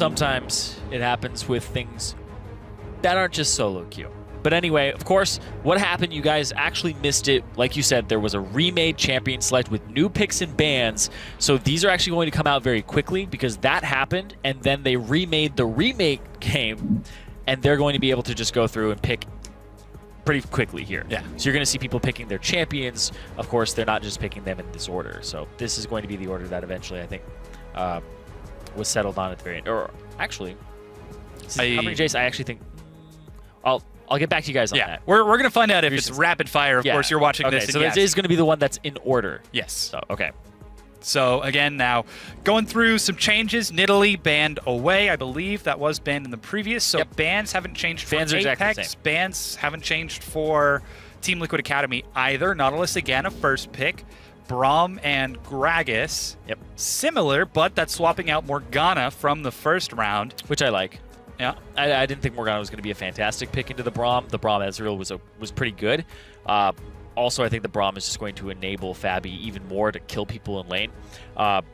Sometimes it happens with things that aren't just solo queue. But anyway, of course, what happened, you guys actually missed it. Like you said, there was a remade champion select with new picks and bans. So these are actually going to come out very quickly because that happened, and then they remade the remake game, and they're going to be able to just go through and pick pretty quickly here. Yeah. So you're going to see people picking their champions. Of course, they're not just picking them in this order. So this is going to be the order that eventually, I think, was settled on at the very end. Or actually, covering Jace, I actually think I'll get back to you guys on that. We're going to find out if it's rapid fire. Of course, you're watching this. So it is going to be the one that's in order. Yes. So, okay. So again, now going through some changes. Nidalee banned away. I believe that was banned in the previous. So bans haven't changed for Bans are APX. exactly the same. Bans haven't changed for Team Liquid Academy either. Nautilus again, a first pick. Braum and Gragas. Yep. Similar, but that's swapping out Morgana from the first round. Which I like. Yeah. I didn't think Morgana was going to be a fantastic pick into the Braum. The Braum Ezreal was pretty good. Also, I think the Braum is just going to enable Fabi even more to kill people in lane. And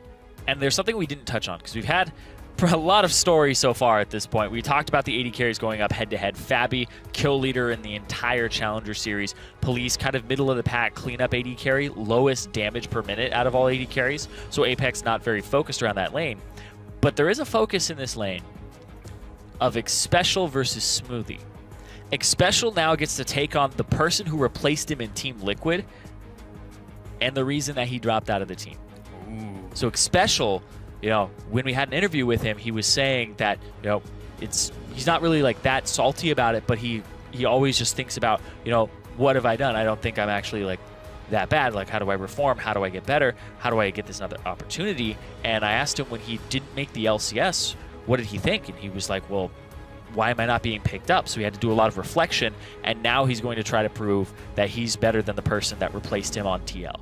there's something we didn't touch on because we've had a lot of stories so far at this point. We talked about the AD carries going up head-to-head. Fabi, kill leader in the entire Challenger series. Police, kind of middle of the pack, cleanup AD carry. Lowest damage per minute out of all AD carries. So Apex not very focused around that lane. But there is a focus in this lane of Xpecial versus Smoothie. Xpecial now gets to take on the person who replaced him in Team Liquid and the reason that he dropped out of the team. Ooh. So Xpecial, you know, when we had an interview with him, he was saying that, you know, he's not really like that salty about it, but he always just thinks about, you know, what have I done? I don't think I'm actually like that bad. Like, how do I reform? How do I get better? How do I get this another opportunity? And I asked him when he didn't make the LCS, what did he think? And he was like, well, why am I not being picked up? So he had to do a lot of reflection, and now he's going to try to prove that he's better than the person that replaced him on TL.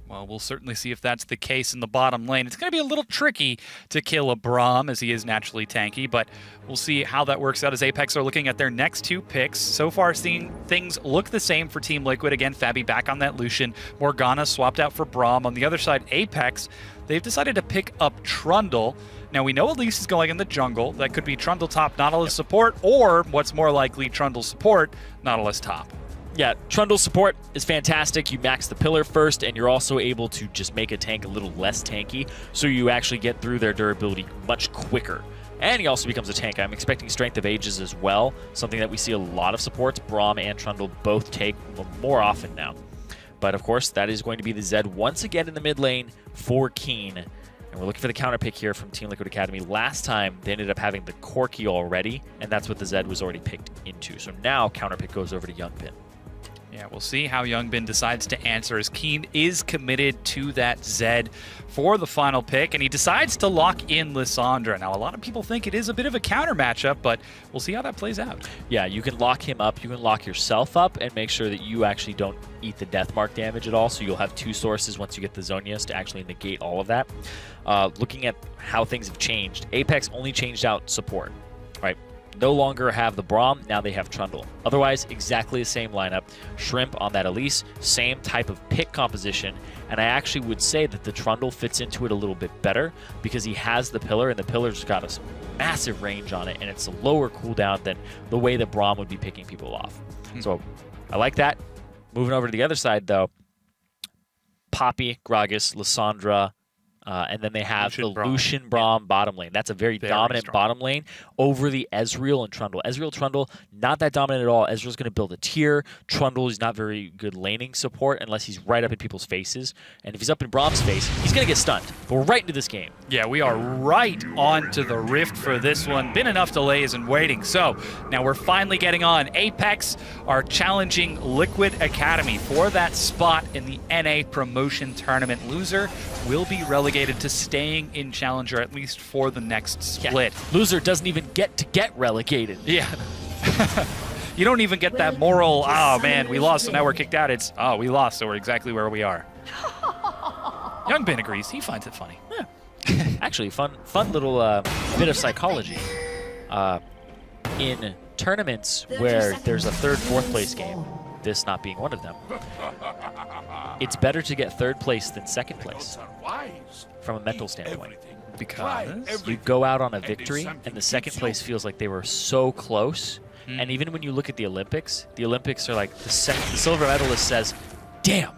Well, we'll certainly see if that's the case in the bottom lane. It's going to be a little tricky to kill a Braum, as he is naturally tanky, but we'll see how that works out as Apex are looking at their next two picks. So far, seeing things look the same for Team Liquid. Again, Fabi back on that Lucian. Morgana swapped out for Braum. On the other side, Apex, they've decided to pick up Trundle. Now, we know Elise is going in the jungle. That could be Trundle top, Nautilus support, or what's more likely, Trundle support, Nautilus top. Yeah, Trundle support is fantastic. You max the pillar first, and you're also able to just make a tank a little less tanky, so you actually get through their durability much quicker. And he also becomes a tank. I'm expecting Strength of Ages as well, something that we see a lot of supports. Braum and Trundle both take more often now. But of course, that is going to be the Zed once again in the mid lane for Keen. And we're looking for the counter pick here from Team Liquid Academy. Last time, they ended up having the Corki already, and that's what the Zed was already picked into. So now, counter pick goes over to Youngbin. Yeah, we'll see how Youngbin decides to answer, as Keen is committed to that Zed for the final pick, and he decides to lock in Lissandra. Now, a lot of people think it is a bit of a counter matchup, but we'll see how that plays out. Yeah, you can lock him up, you can lock yourself up, and make sure that you actually don't eat the death mark damage at all, so you'll have two sources once you get the Zonias to actually negate all of that. Looking at how things have changed, Apex only changed out support, right? No longer have the Braum, now they have Trundle. Otherwise, exactly the same lineup. Shrimp on that Elise, same type of pick composition, and I actually would say that the Trundle fits into it a little bit better because he has the pillar, and the pillar's got a massive range on it, and it's a lower cooldown than the way that Braum would be picking people off. So I like that. Moving over to the other side, though, Poppy, Gragas, Lissandra, and then they have Lucian Braum bottom lane. That's a very dominant strong bottom lane over the Ezreal and Trundle. Ezreal, Trundle, not that dominant at all. Ezreal's going to build a tier. Trundle is not very good laning support unless he's right up in people's faces. And if he's up in Braum's face, he's going to get stunned. But we're right into this game. Yeah, we are right on to the Rift for this one. Been enough delays and waiting. So now we're finally getting on. Apex are challenging Liquid Academy for that spot in the NA promotion tournament. Loser will be relegated to staying in Challenger, at least for the next split. Yeah. Loser doesn't even get to get relegated. Yeah. You don't even get that moral, oh man, we lost, so now we're kicked out. It's, oh, we lost, so we're exactly where we are. Youngbin agrees. He finds it funny. Yeah. Actually, fun little bit of psychology. In tournaments where there's a third, fourth place game, this not being one of them, it's better to get third place than second place from a mental standpoint. Because you go out on a victory, and the second place feels like they were so close. And even when you look at the Olympics are like the silver medalist says, "Damn,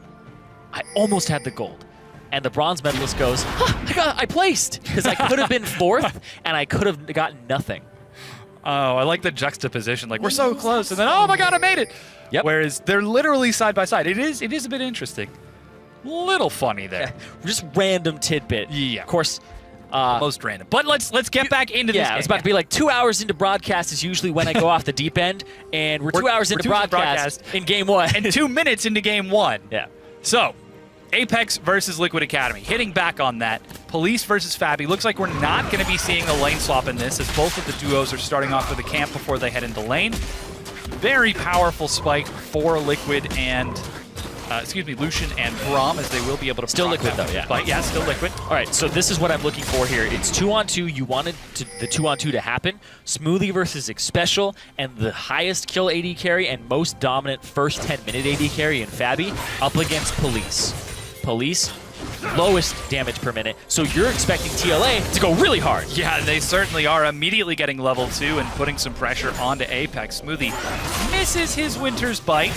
I almost had the gold," and the bronze medalist goes, "I placed because I could have been fourth, and I could have gotten nothing." Oh, I like the juxtaposition. Like, we're so close, and then, oh my god, I made it! Yep. Whereas they're literally side by side. It is a bit interesting. Little funny there. Just random tidbit. Yeah. Of course. Most random. But let's get back into this game. Yeah, it's about to be like 2 hours into broadcast is usually when I go off the deep end, and we're 2 hours into broadcast in game 1. And 2 minutes into game 1. Yeah. So, Apex versus Liquid Academy. Hitting back on that. Police versus Fabi. Looks like we're not going to be seeing a lane swap in this, as both of the duos are starting off with a camp before they head into lane. Very powerful spike for Liquid and... Lucian and Braum, as they will be able to still Liquid though, yeah. But yeah, still Liquid. All right, so this is what I'm looking for here. It's 2-on-2. You wanted the 2-on-2 to happen. Smoothie versus Xpecial, and the highest kill AD carry and most dominant first 10-minute AD carry in Fabi up against Police. Police, lowest damage per minute. So you're expecting TLA to go really hard. Yeah, they certainly are. Immediately getting level 2 and putting some pressure onto Apex. Smoothie misses his Winter's Bite,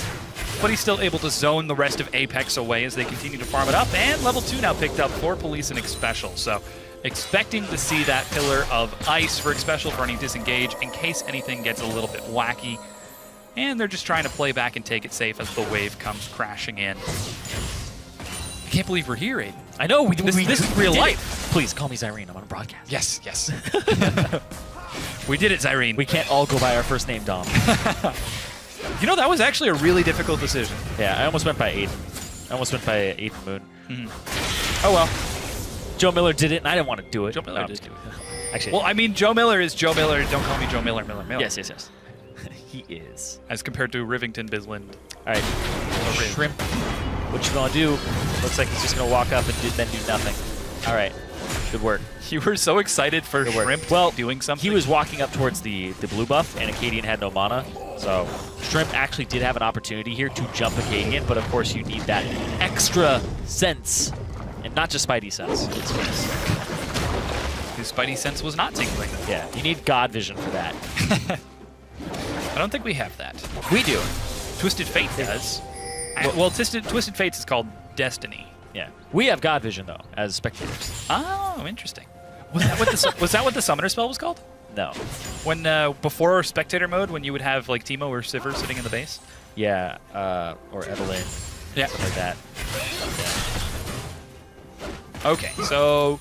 but he's still able to zone the rest of Apex away as they continue to farm it up. And level 2 now picked up for Police and Xpecial. So expecting to see that Pillar of Ice for Xpecial for any disengage in case anything gets a little bit wacky. And they're just trying to play back and take it safe as the wave comes crashing in. I can't believe we're here, Aiden. I know, this is real life. Please, call me Zirene. I'm on a broadcast. Yes, yes. We did it, Zirene. We can't all go by our first name, Dom. You know, that was actually a really difficult decision. Yeah, I almost went by Aiden. I almost went by Aiden Moon. Oh, well. Joe Miller did it, and I didn't want to do it. Joe Miller did do it. Actually, well, I mean, Joe Miller is Joe Miller. Don't call me Joe Miller. Yes, yes, yes. He is. As compared to Rivington Bisland. All right. Shrimp. What you gonna do? Looks like he's just gonna walk up and then do nothing. All right. Good work. You were so excited for Shrimp doing something. He was walking up towards the blue buff, and Acadian had no mana. So Shrimp actually did have an opportunity here to jump Acadian, but of course you need that extra sense. And not just Spidey sense. His Spidey sense was not tingling. Yeah, you need God vision for that. I don't think we have that. We do. Twisted Fate does. Well, Twisted Fates is called Destiny. Yeah. We have God vision, though, as spectators. Oh, interesting. Was that what the Summoner spell was called? No. When before spectator mode, when you would have like Teemo or Sivir sitting in the base? Yeah, or Evelyn. Yeah. Something like that. Yeah. Okay, so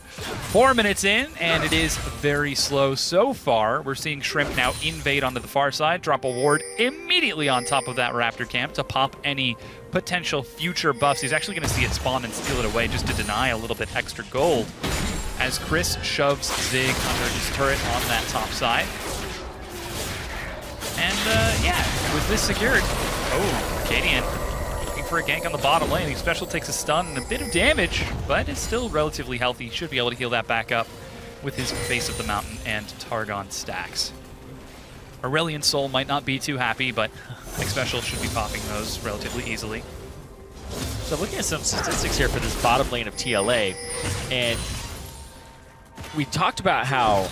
4 minutes in, and it is very slow so far. We're seeing Shrimp now invade onto the far side, drop a ward immediately on top of that Raptor camp to pop any potential future buffs. He's actually going to see it spawn and steal it away just to deny a little bit extra gold as Chris shoves Zig under his turret on that top side. And yeah, with this secured, Acadian looking for a gank on the bottom lane. Xpecial takes a stun and a bit of damage, but is still relatively healthy. Should be able to heal that back up with his Face of the Mountain and Targon stacks. Aurelian Soul might not be too happy, but Xpecial should be popping those relatively easily. So looking at some statistics here for this bottom lane of TLA, and we talked about how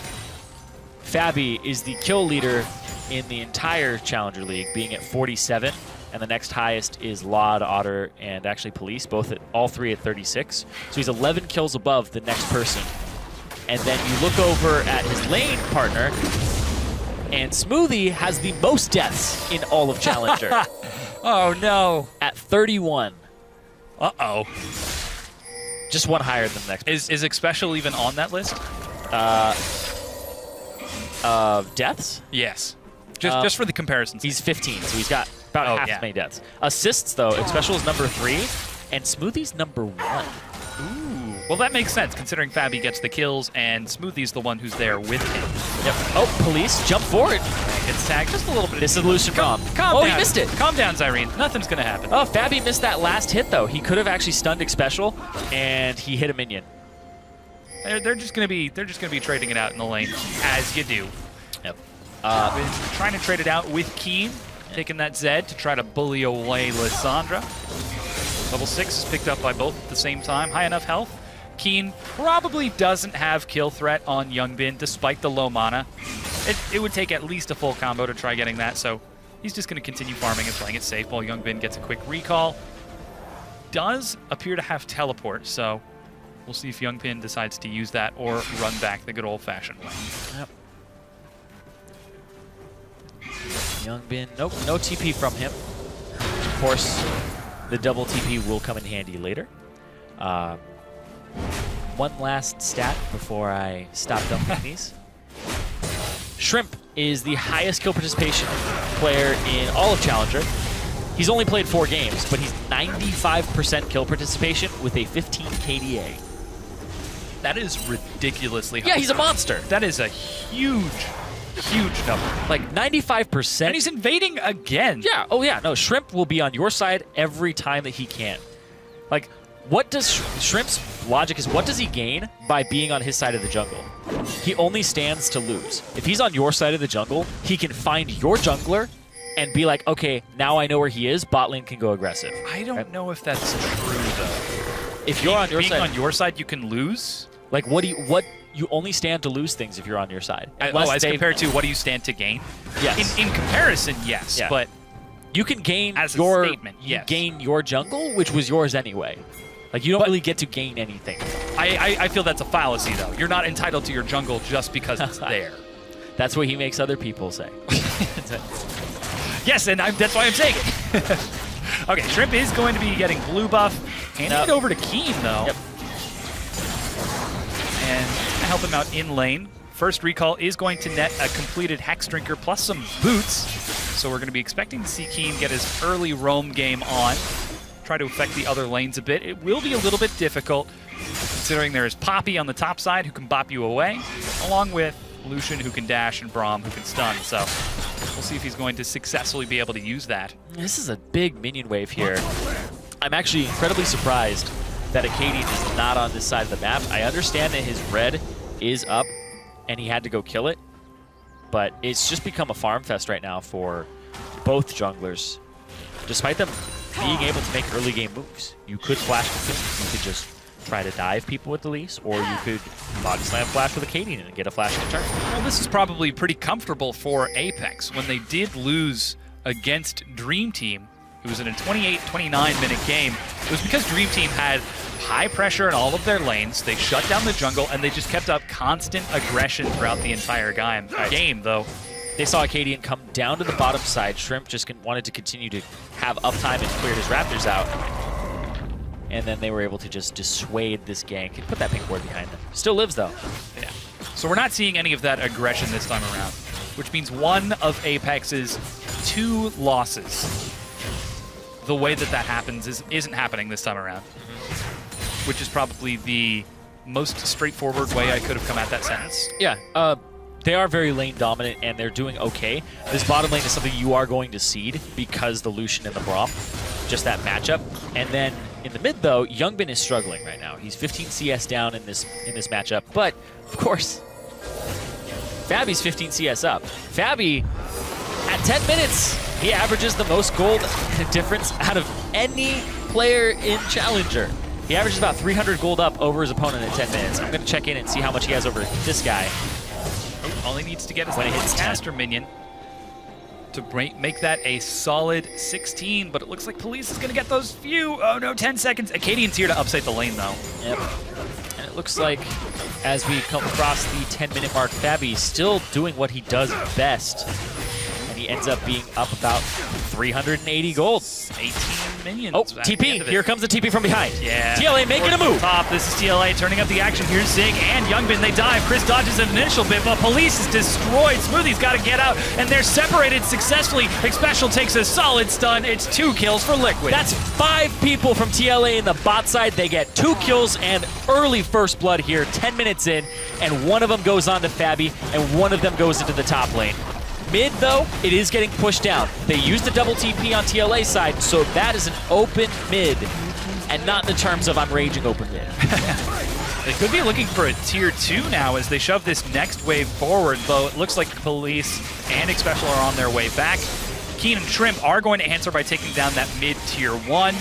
Fabi is the kill leader in the entire Challenger League, being at 47, and the next highest is Laud, Otter, and actually Police, all three at 36. So he's 11 kills above the next person. And then you look over at his lane partner, and Smoothie has the most deaths in all of Challenger. Oh no! At 31. Uh-oh. Just one higher than the next person. Is Xpecial even on that list? Deaths? Yes. Just for the comparisons. He's 15, so he's got about half as many deaths. Assists, though, Xpecial is number 3, and Smoothie's number 1. Ooh. Well, that makes sense, considering Fabi gets the kills, and Smoothie's the one who's there with him. Yep. Oh, Police, jump forward. Gets tagged just a little bit. This is Lucian Calm. Calm down. He missed it. Calm down, Zirene. Nothing's going to happen. Oh, Fabi missed that last hit, though. He could have actually stunned Xpecial, and he hit a minion. They're just going to be trading it out in the lane, as you do. Yep. Been trying to trade it out with Keen, taking that Zed to try to bully away Lissandra. Level 6 is picked up by both at the same time. High enough health. Keen probably doesn't have kill threat on Youngbin despite the low mana. It would take at least a full combo to try getting that, so he's just going to continue farming and playing it safe while Youngbin gets a quick recall. Does appear to have teleport, so we'll see if Youngbin decides to use that or run back the good old-fashioned way. Yep. Youngbin, nope, no TP from him. Of course, the double TP will come in handy later. One last stat before I stop dumping these. Shrimp is the highest kill participation player in all of Challenger. He's only played 4 games, but he's 95% kill participation with a 15 KDA. That is ridiculously high. Yeah, he's a monster. That is a huge number. Like 95%. And he's invading again. Yeah, oh yeah, no, Shrimp will be on your side every time that he can. Like, what does Shrimp's logic is, what does he gain by being on his side of the jungle? He only stands to lose. If he's on your side of the jungle, he can find your jungler and be like, okay, now I know where he is, bot lane can go aggressive. I don't know if that's true, though. If you're on your being side, on your side, you can lose? like, you only stand to lose things if you're on your side. As compared to what do you stand to gain? Yes. In comparison, yes, Yeah. but You can gain as a your statement, yes. you gain your jungle, which was yours anyway. Like, you don't really get to gain anything. I feel that's a fallacy, though. You're not entitled to your jungle just because it's there. That's what he makes other people say. Yes, and that's why I'm saying it. Okay, Shrimp is going to be getting blue buff. Handing it over to Keen, though. Yep. And help him out in lane. First recall is going to net a completed Hex Drinker plus some boots. So we're going to be expecting to see Keen get his early roam game on. Try to affect the other lanes a bit. It will be a little bit difficult, considering there is Poppy on the top side who can bop you away, along with Lucian who can dash and Braum who can stun. So we'll see if he's going to successfully be able to use that. This is a big minion wave here. I'm actually incredibly surprised that Acadian is not on this side of the map. I understand that his red is up and he had to go kill it, but it's just become a farm fest right now for both junglers. Despite them being able to make early game moves, you could flash the kill. You could just try to dive people with the lease, or you could body slam flash with Acadian and get a flash in turn. Well, this is probably pretty comfortable for Apex. When they did lose against Dream Team, it was in a 28-29 minute game. It was because Dream Team had high pressure in all of their lanes. They shut down the jungle, and they just kept up constant aggression throughout the entire game, though. They saw Acadian come down to the bottom side. Shrimp just wanted to continue to have uptime and clear his Raptors out. And then they were able to just dissuade this gank and put that pink ward behind them. Still lives, though. Yeah. So we're not seeing any of that aggression this time around, which means one of Apex's 2 losses. The way that happens isn't happening this time around, which is probably the most straightforward way I could have come at that sentence. Yeah, they are very lane dominant, and they're doing okay. This bottom lane is something you are going to seed because the Lucian and the Braum, just that matchup. And then in the mid, though, Youngbin is struggling right now. He's 15 CS down in this matchup, but of course, Fabi's 15 CS up. Fabi, at 10 minutes, he averages the most gold difference out of any player in Challenger. He averages about 300 gold up over his opponent in 10 minutes. I'm going to check in and see how much he has over this guy. All he needs to get is when a it hits caster minion to make that a solid 16, but it looks like Police is going to get those few. Oh no, 10 seconds. Acadian's here to upside the lane, though. Yep. And it looks like as we come across the 10-minute mark, Fabi still doing what he does best. And he ends up being up about 380 gold. 18 minions. Oh, TP. Here comes the TP from behind. Yeah. TLA making a move. Top. This is TLA turning up the action. Here's Zig and Youngbin. They dive. Chris dodges an initial bit, but Police is destroyed. Smoothie's got to get out, and they're separated successfully. EpicSkillshot takes a solid stun. It's 2 kills for Liquid. That's 5 people from TLA in the bot side. They get 2 kills and early first blood here, 10 minutes in, and one of them goes on to Fabi, and one of them goes into the top lane. Mid, though, it is getting pushed down. They used the double TP on TLA side, so that is an open mid, and not in the terms of I'm raging open mid. They could be looking for a tier 2 now as they shove this next wave forward, though it looks like Police and EpicSkillshot are on their way back. Keen and Shrimp are going to answer by taking down that mid tier 1.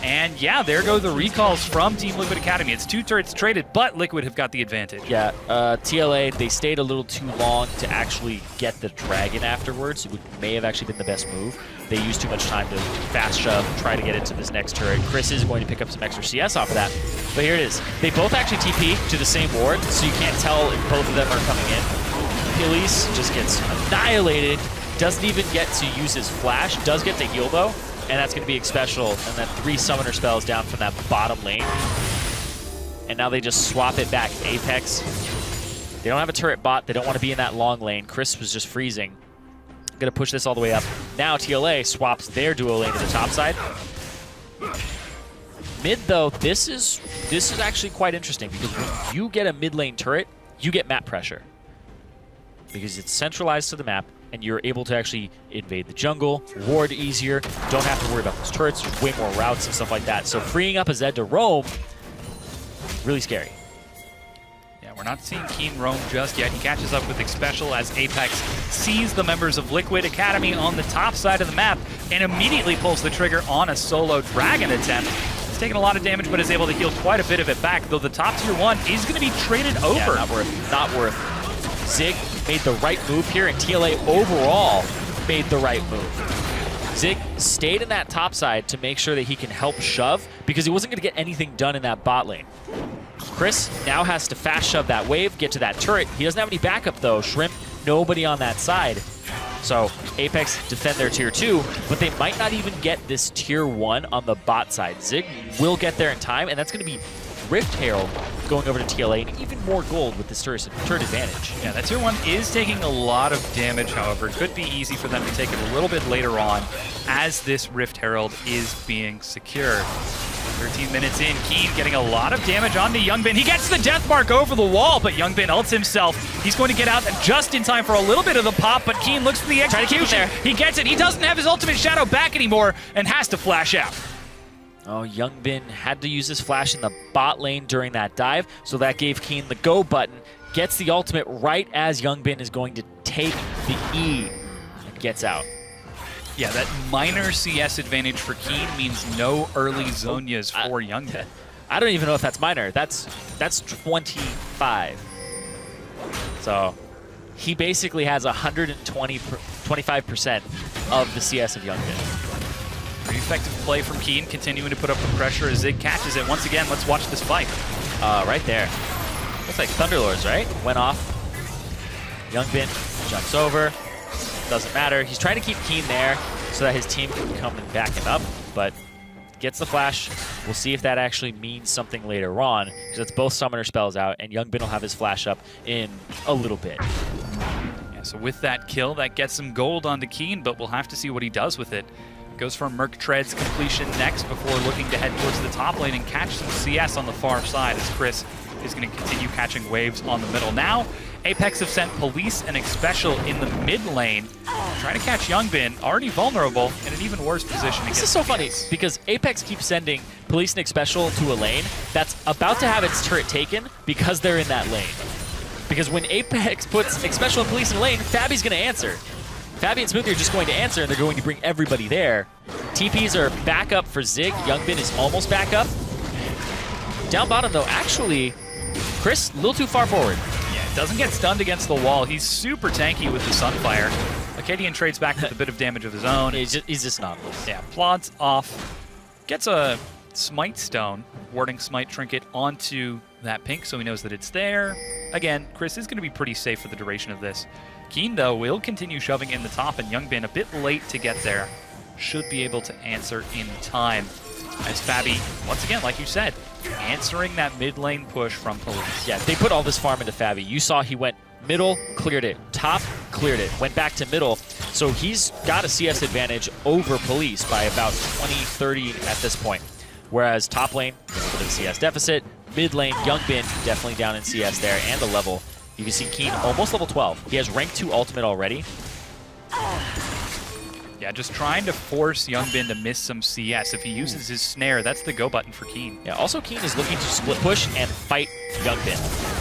And yeah, there go the recalls from Team Liquid Academy. It's 2 turrets traded, but Liquid have got the advantage. Yeah, TLA, they stayed a little too long to actually get the dragon afterwards, which may have actually been the best move. They used too much time to fast shove, try to get into this next turret. Chris is going to pick up some extra CS off of that. But here it is. They both actually TP to the same ward, so you can't tell if both of them are coming in. Achilles just gets annihilated, doesn't even get to use his flash, does get to heal though. And that's going to be Special, and then 3 summoner spells down from that bottom lane. And now they just swap it back. Apex, they don't have a turret bot. They don't want to be in that long lane. Chris was just freezing. Going to push this all the way up. Now TLA swaps their duo lane to the top side. Mid, though, this is actually quite interesting because when you get a mid lane turret, you get map pressure. Because it's centralized to the map, and you're able to actually invade the jungle, ward easier, don't have to worry about those turrets, there's way more routes and stuff like that. So freeing up a Zed to roam, really scary. Yeah, we're not seeing Keen roam just yet. He catches up with EpicSkillshot as Apex sees the members of Liquid Academy on the top side of the map and immediately pulls the trigger on a solo dragon attempt. He's taken a lot of damage, but is able to heal quite a bit of it back, though the top tier 1 is going to be traded over. Yeah, not worth, not worth. Zig made the right move here, and TLA overall made the right move. Zig stayed in that top side to make sure that he can help shove because he wasn't going to get anything done in that bot lane. Chris now has to fast shove that wave, get to that turret. He doesn't have any backup though. Shrimp, nobody on that side. So Apex defend their tier 2, but they might not even get this tier 1 on the bot side. Zig will get there in time, and that's going to be Rift Herald going over to TLA, and even more gold with this turret advantage. Yeah, that tier 1 is taking a lot of damage, however. It could be easy for them to take it a little bit later on as this Rift Herald is being secured. 13 minutes in, Keen getting a lot of damage onto Yungbin. He gets the death mark over the wall, but Yungbin ults himself. He's going to get out just in time for a little bit of the pop, but Keen looks for the execution. Try to keep him there. He gets it. He doesn't have his ultimate shadow back anymore and has to flash out. Oh, Yungbin had to use his flash in the bot lane during that dive, so that gave Keen the go button. Gets the ultimate right as Yungbin is going to take the E and gets out. Yeah, that minor CS advantage for Keen means no early Zonias for Yungbin. I don't even know if that's minor. That's 25. So he basically has 25% of the CS of Yungbin. Pretty effective play from Keen, continuing to put up the pressure as Zig catches it. Once again, let's watch this fight. Right there. Looks like Thunderlords, right? Went off. Yungbin jumps over. Doesn't matter. He's trying to keep Keen there so that his team can come and back him up, but gets the flash. We'll see if that actually means something later on, because it's both summoner spells out, and Yungbin will have his flash up in a little bit. Yeah, so with that kill, that gets some gold onto Keen, but we'll have to see what he does with it. Goes for Merc Tread's completion next before looking to head towards the top lane and catch some CS on the far side as Chris is going to continue catching waves on the middle. Now, Apex have sent Police and EpicSkillshot in the mid lane, trying to catch Yungbin, already vulnerable, in an even worse position. This is so funny, because Apex keeps sending Police and EpicSkillshot to a lane that's about to have its turret taken because they're in that lane. Because when Apex puts EpicSkillshot and Police in a lane, Fabi's going to answer. Fabi and Smoothie are just going to answer, and they're going to bring everybody there. TPs are back up for Zig. Yungbin is almost back up. Down bottom, though, actually, Chris, a little too far forward. Yeah, doesn't get stunned against the wall. He's super tanky with the Sunfire. Acadian trades back with a bit of damage of his own. He's just not. Yeah, plods off. Gets a Smite Stone, warding Smite Trinket onto that pink, so he knows that it's there. Again, Chris is going to be pretty safe for the duration of this. Keen, though, will continue shoving in the top, and Yungbin a bit late to get there. Should be able to answer in time. As Fabi, once again, like you said, answering that mid lane push from Police. Yeah, they put all this farm into Fabi. You saw he went middle, cleared it. Top, cleared it. Went back to middle. So he's got a CS advantage over Police by about 20, 30 at this point. Whereas top lane, a bit of a CS deficit. Mid lane, Yungbin definitely down in CS there, and a level. You can see Keen almost level 12. He has rank 2 ultimate already. Yeah, just trying to force Yungbin to miss some CS. If he uses his snare, that's the go button for Keen. Yeah, also Keen is looking to split push and fight Yungbin.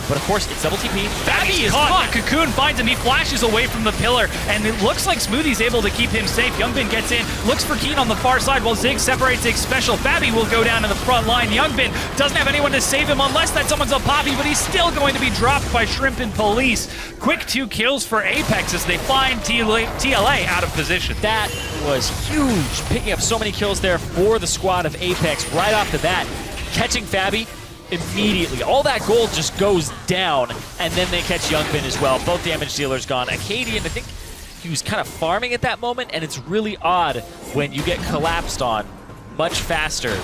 But of course, it's double TP. Fabi is caught. The Cocoon finds him. He flashes away from the pillar, and it looks like Smoothie's able to keep him safe. Youngbin gets in, looks for Keen on the far side while Zig separates Zig special. Fabi will go down in the front line. Youngbin doesn't have anyone to save him unless that someone's a Poppy, but he's still going to be dropped by Shrimp and Police. Quick 2 kills for Apex as they find TLA out of position. That was huge, picking up so many kills there for the squad of Apex right off the bat. Catching Fabi immediately. All that gold just goes down, and then they catch Youngbin as well. Both damage dealers gone. Acadian, I think he was kind of farming at that moment, and it's really odd when you get collapsed on much faster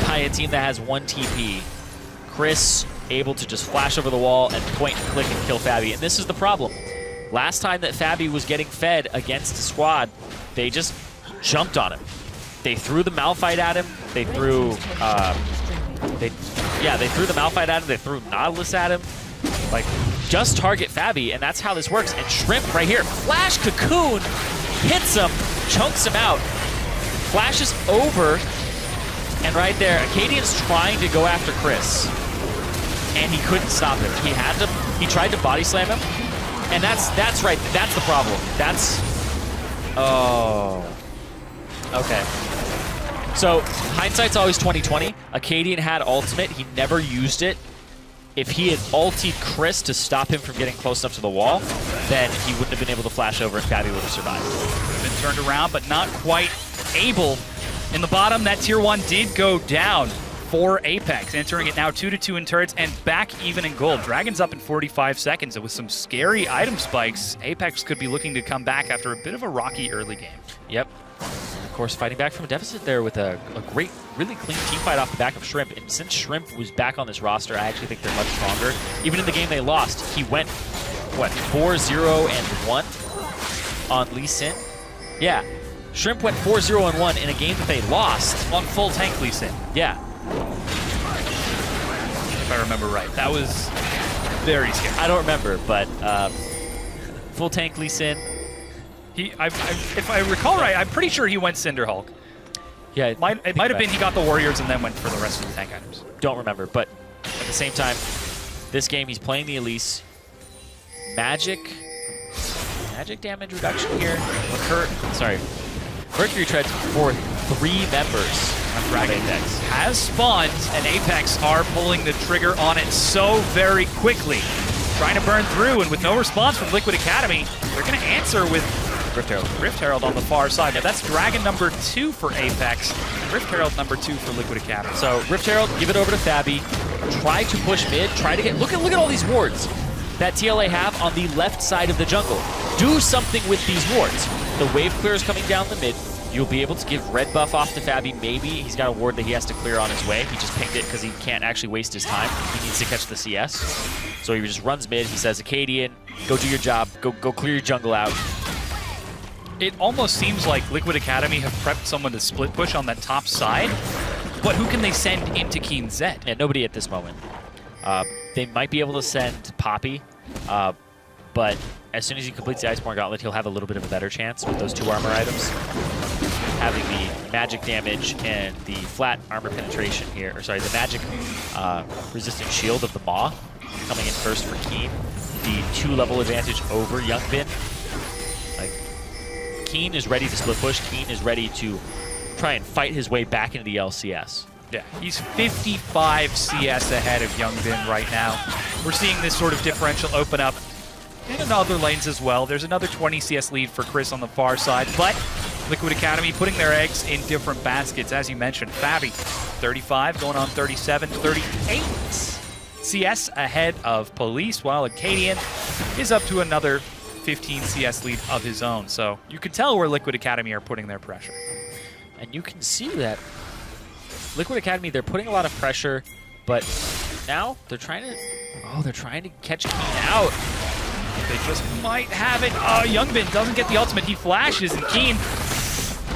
by a team that has 1 TP. Chris able to just flash over the wall and point and click and kill Fabi. And this is the problem. Last time that Fabi was getting fed against the squad, they just jumped on him. They threw the Malphite at him. They threw, they threw the Malphite at him. They threw Nautilus at him. Like, just target Fabi, and that's how this works. And Shrimp right here, Flash Cocoon, hits him, chunks him out, flashes over, and right there, Acadian's trying to go after Chris. And he couldn't stop him. He tried to body slam him, and that's right. That's the problem. Okay. So hindsight's always 20/20. Acadian had ultimate. He never used it. If he had ultied Chris to stop him from getting close enough to the wall, then he wouldn't have been able to flash over and Fabi would have survived. Been turned around, but not quite able. In the bottom, that tier 1 did go down for Apex, entering it now 2-2 in turrets and back even in gold. Dragon's up in 45 seconds. It was some scary item spikes. Apex could be looking to come back after a bit of a rocky early game. Yep. Of course, fighting back from a deficit there with a great, really clean team fight off the back of Shrimp. And since Shrimp was back on this roster, I actually think they're much stronger. Even in the game they lost, he went, what, 4-0-1 on Lee Sin? Yeah. Shrimp went 4-0-1 in a game that they lost. On full tank Lee Sin. Yeah. If I remember right. That was very scary. I don't remember, but full tank Lee Sin. If I recall right, I'm pretty sure he went Cinder Hulk. Yeah, it might have been he got the Warriors and then went for the rest of the tank items. Don't remember, but at the same time, this game he's playing the Elise. Magic damage reduction here. Mercury treads for 3 members on Dragon Apex. Has spawned, and Apex are pulling the trigger on it so very quickly. Trying to burn through, and with no response from Liquid Academy, they're going to answer with Rift Herald on the far side. Now that's Dragon number 2 for Apex, Rift Herald number 2 for Liquid Academy. So Rift Herald, give it over to Fabi. Try to push mid. Try to get. Look at all these wards that TLA have on the left side of the jungle. Do something with these wards. The wave clear is coming down the mid. You'll be able to give red buff off to Fabi. Maybe he's got a ward that he has to clear on his way. He just pinged it because he can't actually waste his time. He needs to catch the CS. So he just runs mid. He says, Acadian, go do your job. Go clear your jungle out. It almost seems like Liquid Academy have prepped someone to split push on that top side. But who can they send into Keen Zed? Yeah, nobody at this moment. They might be able to send Poppy, but as soon as he completes the Iceborne Gauntlet, he'll have a little bit of a better chance with those 2 armor items. Having the magic damage and the flat armor penetration here, or sorry, the magic resistant shield of the Maw coming in first for Keen. The 2-level advantage over Youngbin. Like, Keen is ready to split push. Keen is ready to try and fight his way back into the LCS. Yeah, he's 55 CS ahead of Youngbin right now. We're seeing this sort of differential open up in other lanes as well. There's another 20 CS lead for Chris on the far side, but Liquid Academy putting their eggs in different baskets. As you mentioned, Fabi, 35, going on 37, 38 CS ahead of Police, while Acadian is up to another 15 CS lead of his own. So you can tell where Liquid Academy are putting their pressure. And you can see that Liquid Academy, they're putting a lot of pressure, but now they're trying to catch Keen out. They just might have it. Oh, Youngbin doesn't get the ultimate. He flashes, and Keen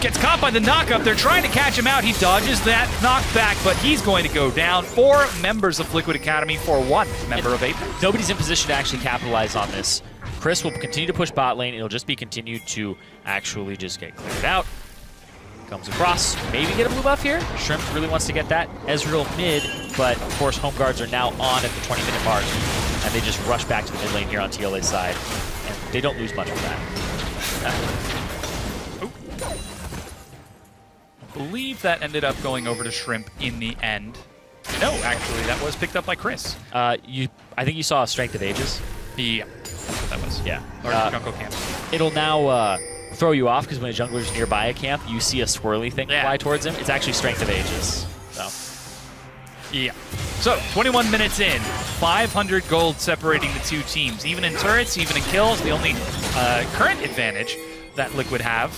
gets caught by the knockup. They're trying to catch him out. He dodges that knockback, but he's going to go down. 4 members of Liquid Academy for 1 member of Apex. Nobody's in position to actually capitalize on this. Chris will continue to push bot lane. It'll just be continued to actually just get cleared out. Comes across, maybe get a blue buff here. Shrimp really wants to get that. Ezreal mid, but of course home guards are now on at the 20-minute mark and they just rush back to the mid lane here on TLA's side, and they don't lose much with that. I believe that ended up going over to Shrimp in the end. No, actually, that was picked up by Chris. I think you saw Strength of Ages. Yeah, that was. Yeah. Or Jungle Camp. It'll now throw you off because when a jungler's nearby a camp, you see a swirly thing fly towards him. It's actually Strength of Ages. So. Yeah. So, 21 minutes in, 500 gold separating the two teams. Even in turrets, even in kills, the only current advantage that Liquid have,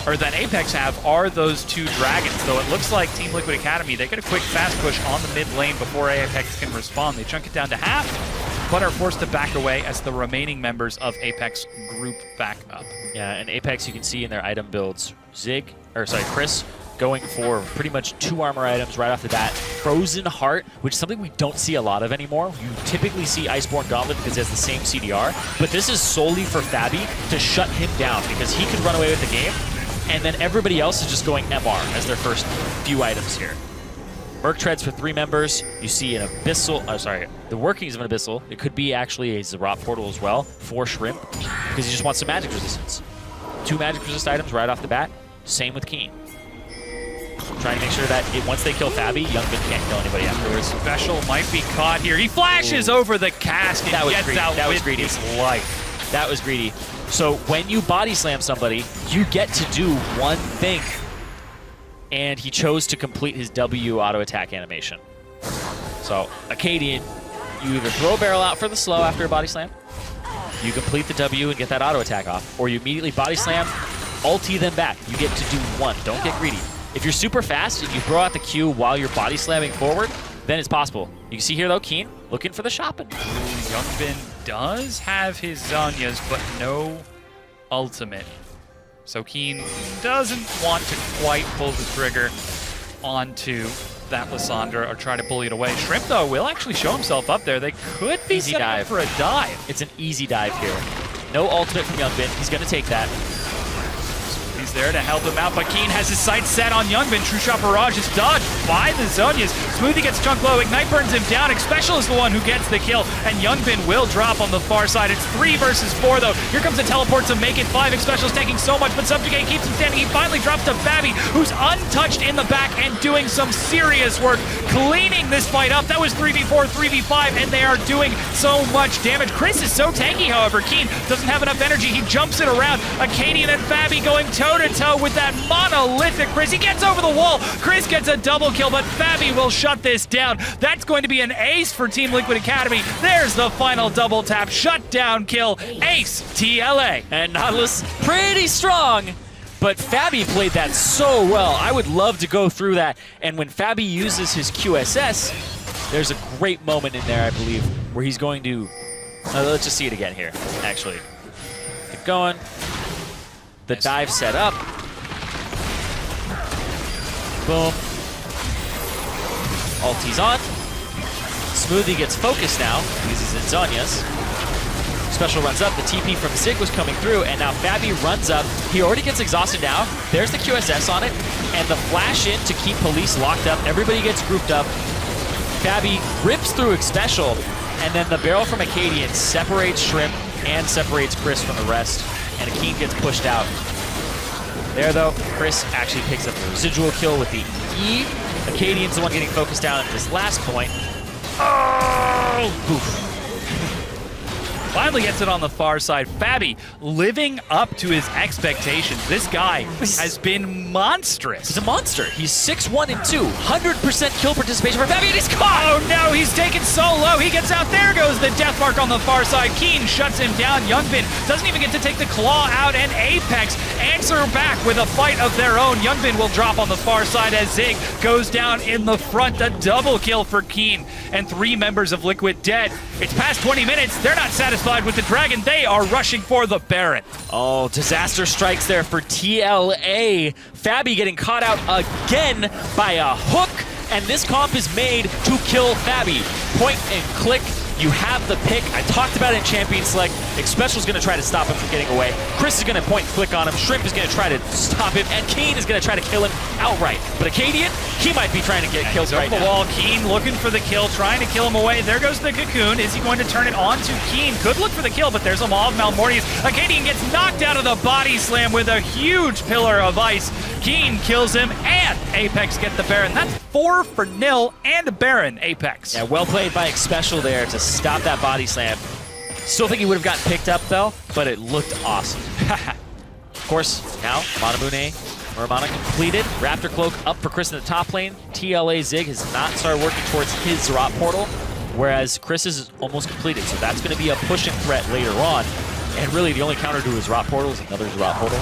or that Apex have, are those two dragons. Though it looks like Team Liquid Academy, they get a quick fast push on the mid lane before Apex can respond. They chunk it down to half, but are forced to back away as the remaining members of Apex group back up. Yeah, and Apex, you can see in their item builds, Chris going for pretty much 2 armor items right off the bat. Frozen Heart, which is something we don't see a lot of anymore. You typically see Iceborne Gauntlet because it has the same CDR, but this is solely for Fabi to shut him down because he could run away with the game, and then everybody else is just going MR as their first few items here. Merc Treads for 3 members. You see an Abyssal, the workings of an Abyssal. It could be actually a Zerot portal as well for Shrimp because he just wants some magic resistance. 2 magic resist items right off the bat. Same with Keen. Trying to make sure that once they kill Fabi, Youngvin can't kill anybody afterwards. Special might be caught here. He flashes over the cask and gets out with his life. That was greedy. So when you body slam somebody, you get to do one thing. And he chose to complete his W auto attack animation. So Acadian, you either throw a barrel out for the slow after a body slam, you complete the W and get that auto attack off, or you immediately body slam, ulti them back. You get to do one. Don't get greedy. If you're super fast and you throw out the Q while you're body slamming forward, then it's possible. You can see here though, Keen looking for the shopping. Youngvin does have his Zhonya's, but no ultimate. So Keen doesn't want to quite pull the trigger onto that Lissandra or try to bully it away. Shrimp, though, will actually show himself up there. They could be set up for a dive. It's an easy dive here. No ultimate from Youngvin. He's going to take that. He's there to help him out, but Keen has his sights set on Youngvin. True Shot Barrage is dodged by the Zhonya's. Smoothie gets chunk low. Ignite burns him down. Xpecial is the one who gets the kill, and Youngvin will drop on the far side. It's 3 versus 4, though. Here comes a teleport to make it 5. Xpecial's taking so much, but Subjugate keeps him standing. He finally drops to Fabi, who's untouched in the back and doing some serious work, cleaning this fight up. That was 3v4, 3v5, and they are doing so much damage. Chris is so tanky, however. Keen doesn't have enough energy. He jumps it around. Acadian and Fabi going toe-to-toe with that monolithic Chris. He gets over the wall. Chris gets a double kill, but Fabi will shut this down. That's going to be an ace for Team Liquid Academy. There's the final double tap. Shutdown kill. Ace TLA. And Nautilus pretty strong, but Fabi played that so well. I would love to go through that. And when Fabi uses his QSS, there's a great moment in there, I believe, where he's going to... let's just see it again here, actually. Keep going. The dive set up. Boom. Ulti's on. Smoothie gets focused now. Uses his Zhonya's. Special runs up. The TP from Zig was coming through, and now Fabi runs up. He already gets exhausted now. There's the QSS on it, and the flash in to keep police locked up. Everybody gets grouped up. Fabi rips through Xpecial, and then the barrel from Acadian separates Shrimp and separates Chris from the rest, and Akeen gets pushed out. There, though, Chris actually picks up the residual kill with the E. Acadian's the one getting focused down at this last point. Oh! Oof. Finally gets it on the far side. Fabi living up to his expectations. This guy has been monstrous. He's a monster. He's 6-1 and 2. 100% kill participation for Fabi, and he's caught! Oh no, he's taken so low. He gets out. There goes the death mark on the far side. Keen shuts him down. Youngvin doesn't even get to take the claw out, and Apex answer back with a fight of their own. Youngvin will drop on the far side as Zig goes down in the front. A double kill for Keen, and 3 members of Liquid dead. It's past 20 minutes. They're not satisfied with the Dragon. They are rushing for the Baron. Oh, disaster strikes there for TLA. Fabi getting caught out again by a hook, and this comp is made to kill Fabi. Point and click. You have the pick. I talked about it in Champion Select. Xpecial's going to try to stop him from getting away. Chris is going to point and click on him. Shrimp is going to try to stop him, and Keen is going to try to kill him outright. But Acadian He might be trying to get kills He's over right the now. wall. Keen looking for the kill, trying to kill him away. There goes the cocoon. Is he going to turn it on to Keen? Could look for the kill, but there's a Maw of Malmortius. Acadian gets knocked out of the body slam with a huge pillar of ice. Keen kills him, and Apex get the Baron. That's 4-0 and a Baron, Apex. Yeah, well played by Xpecial there to stop that body slam. Still think he would have gotten picked up though, but it looked awesome. Of course, now Manamune Muramana completed. Raptor Cloak up for Chris in the top lane. TLA Zig has not started working towards his Zerat portal, whereas Chris's is almost completed. So that's going to be a pushing threat later on. And really the only counter to his Zerat portal is another Zerat portal.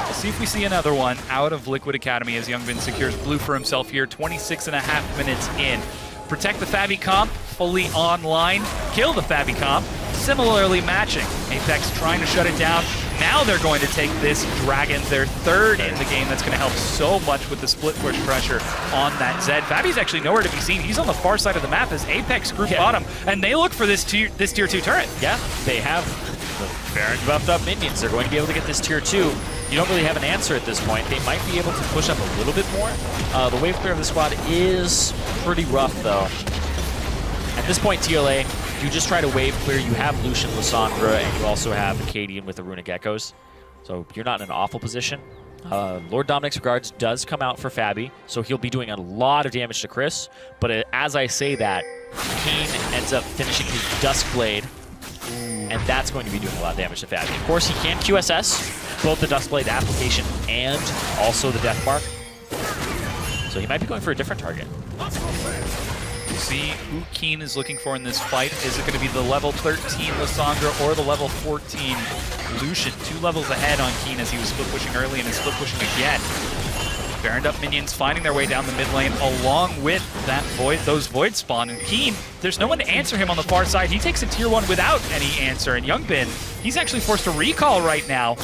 We'll see if we see another one out of Liquid Academy as Youngbin secures blue for himself here. 26.5 minutes in. Protect the Fabi comp, fully online. Kill the Fabi comp, similarly matching. Apex trying to shut it down. Now they're going to take this Dragon, their third in the game. That's going to help so much with the split push pressure on that Zed. Fabi's actually nowhere to be seen. He's on the far side of the map as Apex group bottom, and they look for this tier 2 turret. Yeah, they have the Baron buffed up minions. They're going to be able to get this tier 2. You don't really have an answer at this point. They might be able to push up a little bit more. The wave clear of the squad is pretty rough, though. At this point, TLA, you just try to wave clear. You have Lucian, Lissandra, and you also have Acadian with the Runic Echoes. So you're not in an awful position. Lord Dominic's Regards does come out for Fabi, so he'll be doing a lot of damage to Chris. But as I say that, Keen ends up finishing his Duskblade, and that's going to be doing a lot of damage to Fabi. Of course, he can QSS both the Duskblade application and also the Death Mark. So he might be going for a different target. We'll see who Keen is looking for in this fight. Is it going to be the level 13 Lissandra or the level 14 Lucian? 2 levels ahead on Keen as he was split pushing early and is split pushing again. Baroned up minions finding their way down the mid lane along with that those Void spawn. And Keen, there's no one to answer him on the far side. He takes a tier 1 without any answer. And Youngbin, he's actually forced to recall right now.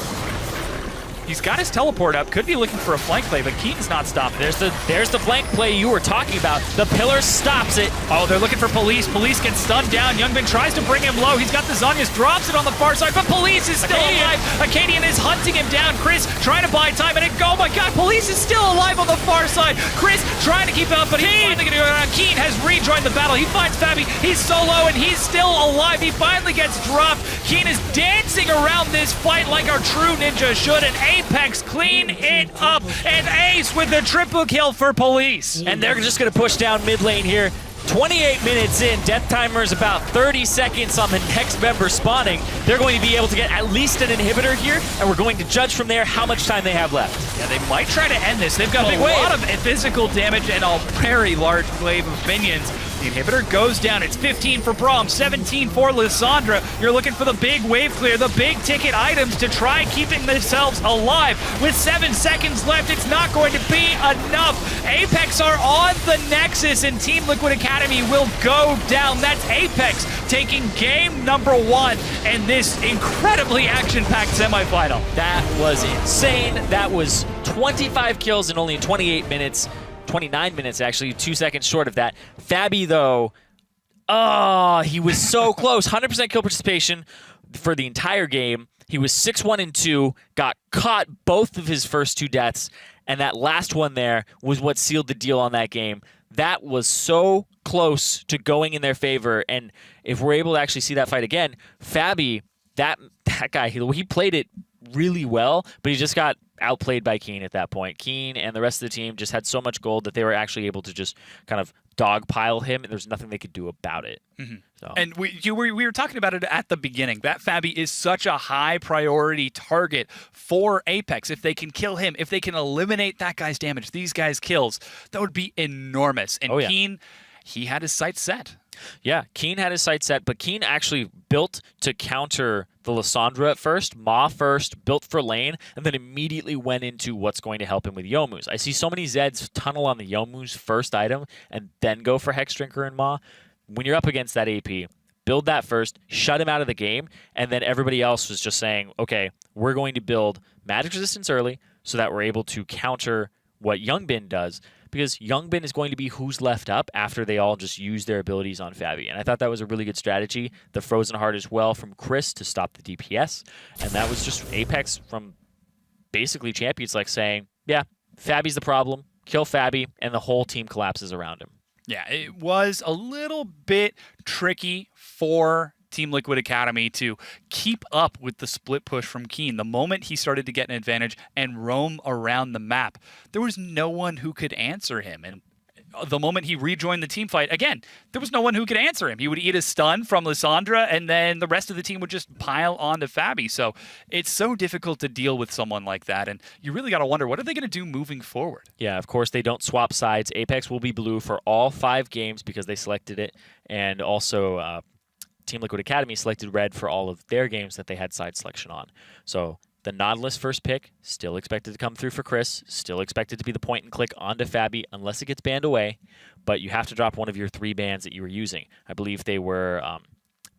He's got his teleport up, could be looking for a flank play, but Keen's not stopped. There's the flank play you were talking about. The pillar stops it. Oh, they're looking for Police. Police gets stunned down. Youngbin tries to bring him low. He's got the Zhonya's, drops it on the far side, but Police is still alive. Acadian is hunting him down. Chris trying to buy time, and oh my god, Police is still alive on the far side. Chris trying to keep up, but he's finally going to go around. Keen has rejoined the battle. He finds Fabi. He's solo, and he's still alive. He finally gets dropped. Keen is dancing around this fight like our true ninja should, and Apex clean it up, and Ace with the triple kill for Police. And they're just going to push down mid lane here. 28 minutes in, death timer is about 30 seconds on the next member spawning. They're going to be able to get at least an inhibitor here, and we're going to judge from there how much time they have left. Yeah, they might try to end this. They've got a lot of physical damage and a very large wave of minions. The inhibitor goes down. It's 15 for Braum, 17 for Lissandra. You're looking for the big wave clear, the big ticket items to try keeping themselves alive. With 7 seconds left, it's not going to be enough. Apex are on the Nexus, and Team Liquid Academy will go down. That's Apex taking game number 1 in this incredibly action-packed semifinal. That was insane. That was 25 kills in only 28 minutes. 29 minutes, actually, 2 seconds short of that. Fabi, though, he was so close. 100% kill participation for the entire game. He was 6-1-2, got caught both of his first 2 deaths, and that last one there was what sealed the deal on that game. That was so close to going in their favor, and if we're able to actually see that fight again, Fabi, that guy, he played it really well, but he just got outplayed by Keen at that point. Keen and the rest of the team just had so much gold that they were actually able to just kind of dogpile him, and there's nothing they could do about it. So. And we were talking about it at the beginning. That Fabi is such a high priority target for Apex. If they can kill him, if they can eliminate that guy's damage, these guys' kills, that would be enormous. And Keen, he had his sights set. Yeah, Keen had his sights set, but Keen actually built to counter the Lissandra at first, Ma first, built for lane, and then immediately went into what's going to help him with Youmuu's. I see so many Zeds tunnel on the Youmuu's first item and then go for Hex Drinker and Ma. When you're up against that AP, build that first, shut him out of the game, and then everybody else was just saying, okay, we're going to build magic resistance early so that we're able to counter what Youngbin does, because Youngbin is going to be who's left up after they all just use their abilities on Fabi. And I thought that was a really good strategy. The Frozen Heart as well from Chris to stop the DPS. And that was just Apex from basically champions like saying, yeah, Fabi's the problem. kill Fabi, and the whole team collapses around him. Yeah, it was a little bit tricky for Team Liquid Academy to keep up with the split push from Keen. The moment he started to get an advantage and roam around the map, there was no one who could answer him. And the moment he rejoined the team fight, again, there was no one who could answer him. He would eat a stun from Lissandra, and then the rest of the team would just pile onto Fabi. So it's so difficult to deal with someone like that, and you really got to wonder, what are they going to do moving forward? Yeah, of course, they don't swap sides. Apex will be blue for all 5 games because they selected it, and also Team Liquid Academy selected red for all of their games that they had side selection on. So the Nautilus first pick, still expected to come through for Chris, still expected to be the point and click onto Fabi unless it gets banned away, but you have to drop one of your 3 bans that you were using. I believe they were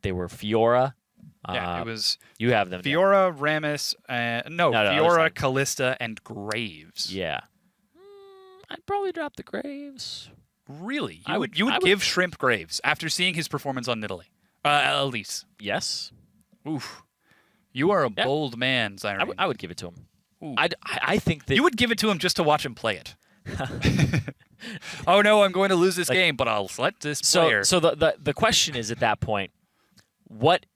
Fiora. Yeah, it was you have them. Fiora, Rammus, Fiora, Callista, and Graves. Yeah. I'd probably drop the Graves. Really? You would give Shrimp Graves after seeing his performance on Nidalee? Elise. Yes. Oof. You are a bold man, Zirene. I would give it to him. I think that you would give it to him just to watch him play it. Oh no, I'm going to lose this game, but I'll let this player. So the question is at that point, what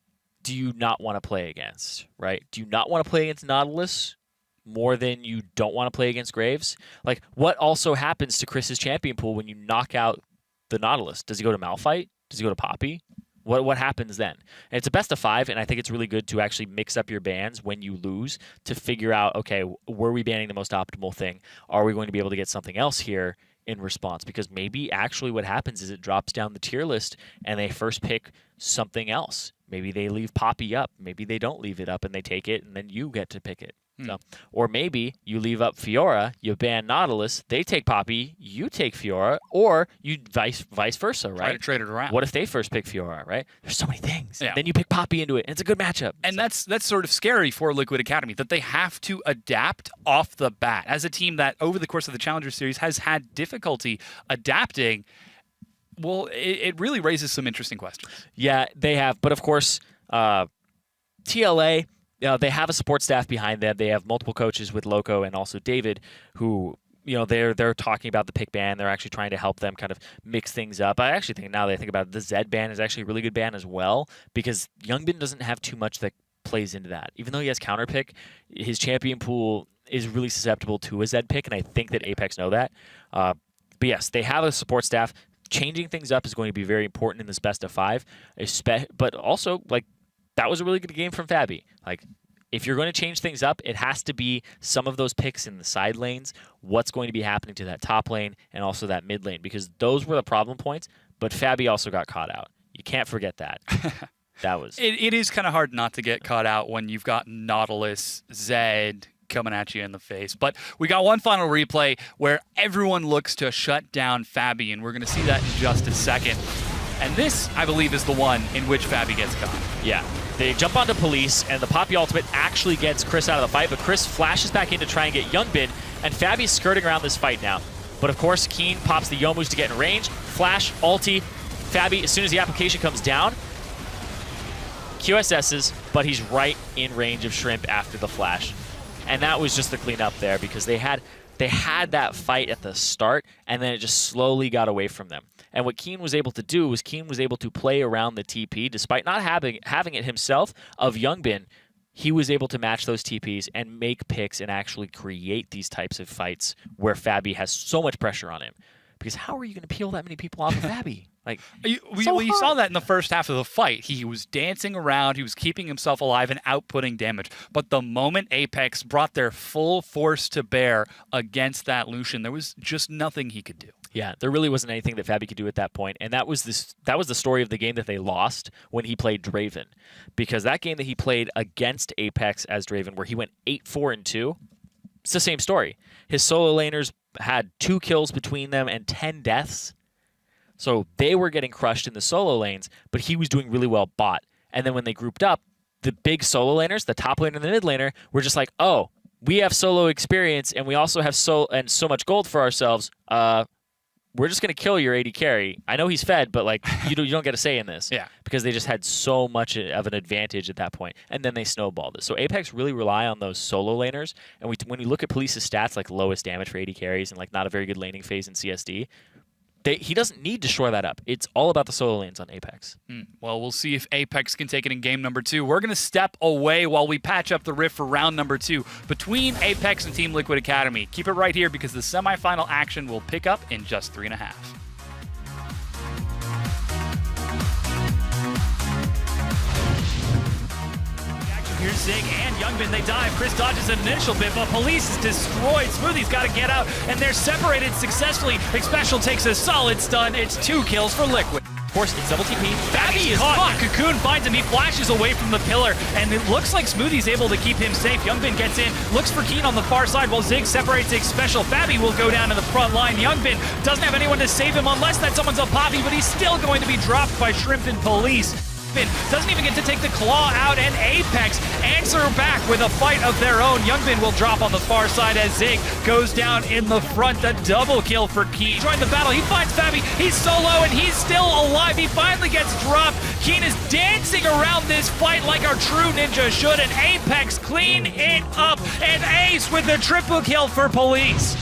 do you not want to play against, right? Do you not want to play against Nautilus more than you don't want to play against Graves? Like, what also happens to Chris's champion pool when you knock out the Nautilus? Does he go to Malphite? Does he go to Poppy? What happens then? And it's a best of 5, and I think it's really good to actually mix up your bans when you lose to figure out, okay, were we banning the most optimal thing? Are we going to be able to get something else here in response? Because maybe actually what happens is it drops down the tier list and they first pick something else. Maybe they leave Poppy up. Maybe they don't leave it up and they take it, and then you get to pick it. So, or maybe you leave up Fiora, you ban Nautilus, they take Poppy, you take Fiora, or you vice versa, right? Try to trade it around. What if they first pick Fiora, right? There's so many things. Yeah. Then you pick Poppy into it, and it's a good matchup. And that's sort of scary for Liquid Academy, that they have to adapt off the bat. As a team that, over the course of the Challenger Series, has had difficulty adapting, well, it really raises some interesting questions. Yeah, they have. But, of course, TLA... they have a support staff behind them. They have multiple coaches with Loco and also David who, they're talking about the pick ban. They're actually trying to help them kind of mix things up. I actually think now that I think about it, the Zed ban is actually a really good ban as well because Youngbin doesn't have too much that plays into that. Even though he has counter pick, his champion pool is really susceptible to a Zed pick, and I think that Apex know that. But yes, they have a support staff. Changing things up is going to be very important in this best of 5, but also, like, that was a really good game from Fabi. Like, if you're going to change things up, it has to be some of those picks in the side lanes, what's going to be happening to that top lane and also that mid lane, because those were the problem points, but Fabi also got caught out. You can't forget that. That was... It is kind of hard not to get caught out when you've got Nautilus, Zed coming at you in the face. But we got one final replay where everyone looks to shut down Fabi, and we're going to see that in just a second. And this, I believe, is the one in which Fabi gets caught. Yeah. They jump onto Police, and the Poppy ultimate actually gets Chris out of the fight, but Chris flashes back in to try and get Youngbin, and Fabi's skirting around this fight now. But of course, Keen pops the Youmu's to get in range. Flash, ulti. Fabi, as soon as the application comes down, QSS's, but he's right in range of Shrimp after the flash. And that was just the cleanup there because they had that fight at the start, and then it just slowly got away from them. And what Keen was able to do was Keen was able to play around the TP, despite not having it himself of Youngbin. He was able to match those TPs and make picks and actually create these types of fights where Fabi has so much pressure on him. Because how are you going to peel that many people off of Fabi? Like, we saw that in the first half of the fight. He was dancing around, he was keeping himself alive and outputting damage. But the moment Apex brought their full force to bear against that Lucian, there was just nothing he could do. Yeah, there really wasn't anything that Fabi could do at that point, and that was the story of the game that they lost when he played Draven, because that game that he played against Apex as Draven, where he went 8-4-2, it's the same story. His solo laners had 2 kills between them and 10 deaths, so they were getting crushed in the solo lanes, but he was doing really well bot. And then when they grouped up, the big solo laners, the top laner and the mid laner, were just like, oh, we have solo experience, and we also have so much gold for ourselves. we're just going to kill your AD carry. I know he's fed, but like you don't get a say in this. Yeah. Because they just had so much of an advantage at that point, and then they snowballed it. So Apex really rely on those solo laners, and when you look at Police's stats, like lowest damage for AD carries and like not a very good laning phase in CSD, he doesn't need to shore that up. It's all about the solo lanes on Apex. Well, we'll see if Apex can take it in game number 2. We're going to step away while we patch up the rift for round number 2 between Apex and Team Liquid Academy. Keep it right here because the semifinal action will pick up in just 3.5. Here's Zig and Youngbin, they dive. Chris dodges an initial bit, but Police is destroyed. Smoothie's got to get out, and they're separated successfully. Xpecial takes a solid stun. It's 2 kills for Liquid. Of course, it's double TP. Fabby is caught. Cocoon finds him. He flashes away from the pillar, and it looks like Smoothie's able to keep him safe. Youngbin gets in, looks for Keen on the far side while Zig separates Xpecial. Fabby will go down to the front line. Youngbin doesn't have anyone to save him unless that someone's a Poppy, but he's still going to be dropped by Shrimp and Police. Doesn't even get to take the claw out, and Apex answer back with a fight of their own. Youngbin will drop on the far side as Zig goes down in the front. A double kill for Keen. Join the battle. He finds Fabby. He's solo, and he's still alive. He finally gets dropped. Keen is dancing around this fight like our true ninja should, and Apex clean it up. And Ace with the triple kill for Police.